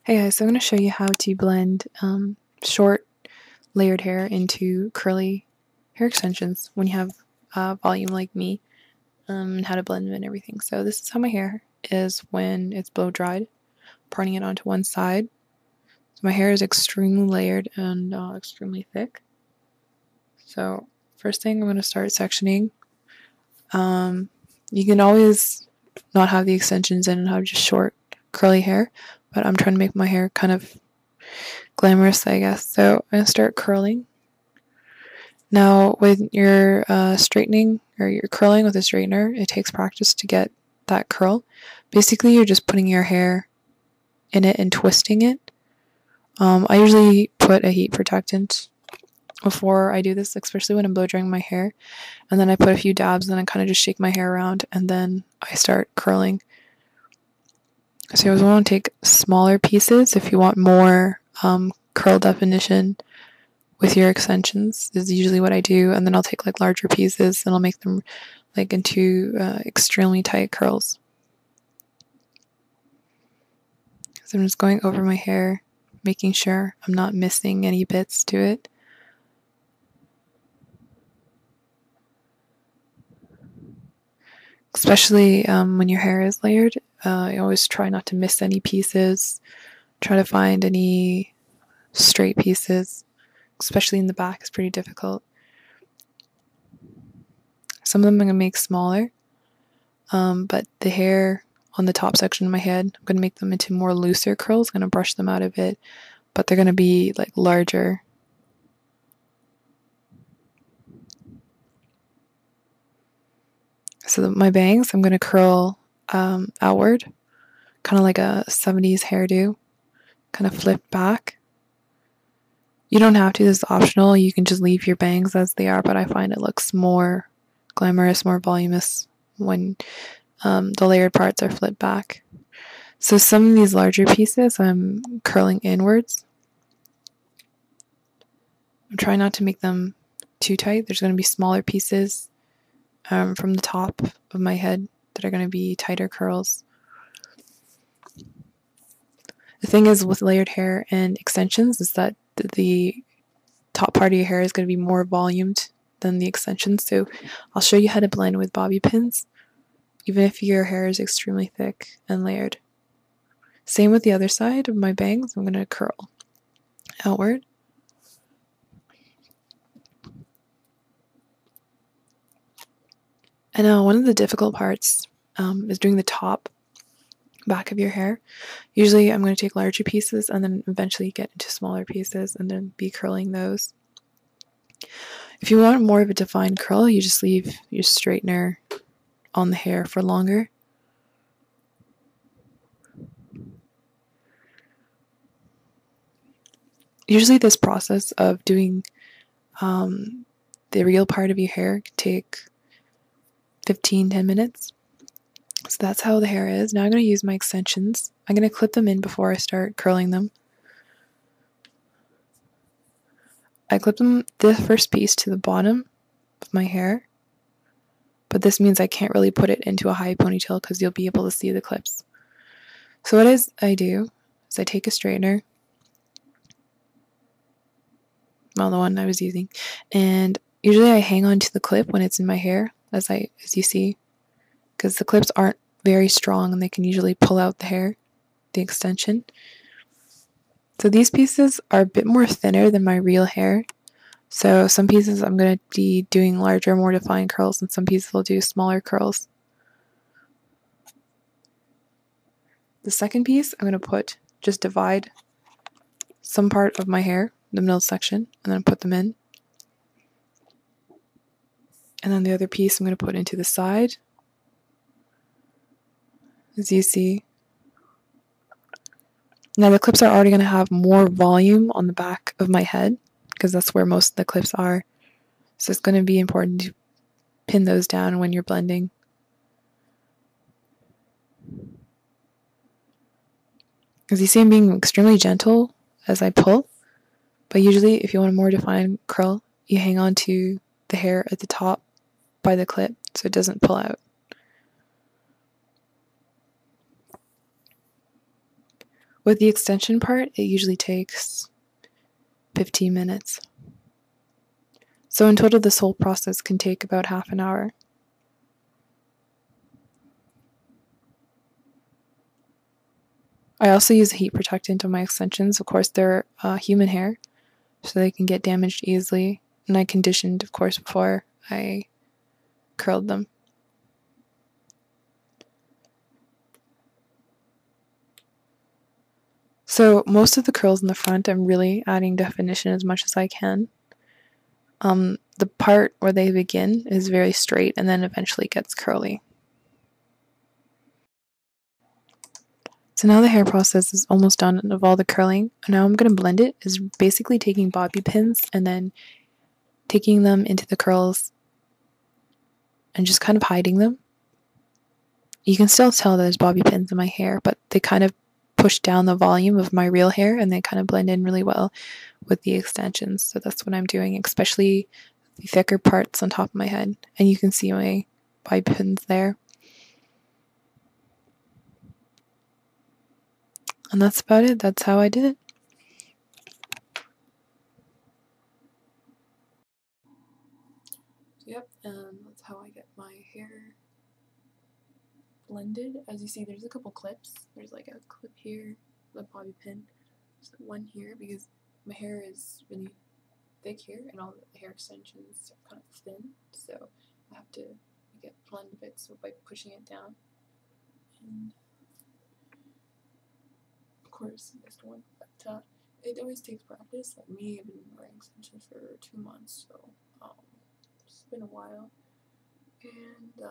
Hey guys, so I'm going to show you how to blend short layered hair into curly hair extensions when you have volume like me, and how to blend them and everything. So this is how my hair is when it's blow dried, parting it onto one side. So my hair is extremely layered and extremely thick. So first thing, I'm going to start sectioning. You can always not have the extensions in and have just short curly hair, but I'm trying to make my hair kind of glamorous, I guess. So I'm going to start curling. Now, when you're straightening or you're curling with a straightener, it takes practice to get that curl. Basically, you're just putting your hair in it and twisting it. I usually put a heat protectant before I do this, especially when I'm blow drying my hair. And then I put a few dabs and then I kind of just shake my hair around and then I start curling. So you always want to take smaller pieces if you want more curl definition with your extensions, is usually what I do. And then I'll take like larger pieces and I'll make them like into extremely tight curls. So I'm just going over my hair, making sure I'm not missing any bits to it. Especially when your hair is layered, I always try not to miss any pieces. Try to find any straight pieces, especially in the back, is pretty difficult. Some of them I'm going to make smaller, but the hair on the top section of my head, I'm going to make them into more looser curls. I'm going to brush them out a bit, but they're going to be like larger. So my bangs, I'm going to curl outward, kind of like a 70s hairdo, kind of flip back. You don't have to, this is optional. You can just leave your bangs as they are, but I find it looks more glamorous, more voluminous when the layered parts are flipped back. So some of these larger pieces I'm curling inwards. I'm trying not to make them too tight. There's going to be smaller pieces from the top of my head that are going to be tighter curls. The thing is with layered hair and extensions is that the top part of your hair is going to be more volumed than the extensions. So I'll show you how to blend with bobby pins, even if your hair is extremely thick and layered. Same with the other side of my bangs. I'm going to curl outward. And one of the difficult parts is doing the top back of your hair. Usually I'm going to take larger pieces and then eventually get into smaller pieces and then be curling those. If you want more of a defined curl, you just leave your straightener on the hair for longer. Usually this process of doing the real part of your hair can take 15-10 minutes. So that's how the hair is. Now I'm going to use my extensions. I'm going to clip them in before I start curling them. I clip them, the first piece, to the bottom of my hair, but this means I can't really put it into a high ponytail because you'll be able to see the clips. So what I do is I take a straightener, well, the one I was using, and usually I hang on to the clip when it's in my hair, as you see, because the clips aren't very strong and they can usually pull out the hair, the extension. So these pieces are a bit more thinner than my real hair. So some pieces I'm going to be doing larger, more defined curls, and some pieces will do smaller curls. The second piece, I'm going to just divide some part of my hair, the middle section, and then put them in. And then the other piece I'm going to put into the side, as you see. Now the clips are already going to have more volume on the back of my head, because that's where most of the clips are. So it's going to be important to pin those down when you're blending. As you see, I'm being extremely gentle as I pull, but usually if you want a more defined curl, you hang on to the hair at the top by the clip so it doesn't pull out. With the extension part, it usually takes 15 minutes. So in total, this whole process can take about half an hour. I also use a heat protectant on my extensions. Of course, they're human hair, so they can get damaged easily. And I conditioned, of course, before I curled them. So most of the curls in the front, I'm really adding definition as much as I can. The part where they begin is very straight and then eventually gets curly. So now the hair process is almost done of all the curling. Now I'm going to blend it, is basically taking bobby pins and then taking them into the curls and just kind of hiding them. You can still tell there's bobby pins in my hair, but they kind of push down the volume of my real hair and they kind of blend in really well with the extensions. So that's what I'm doing, especially the thicker parts on top of my head. And you can see my bobby pins there. And that's about it. That's how I did it. Yep, and that's how I get my hair blended. As you see, there's a couple clips. There's like a clip here, the bobby pin. There's one here because my hair is really thick here and all the hair extensions are kind of thin, so I have to get blend a bit so by pushing it down. And of course, I missed one, but it always takes practice. Like me, I've been wearing extensions for 2 months, so it's been a while. And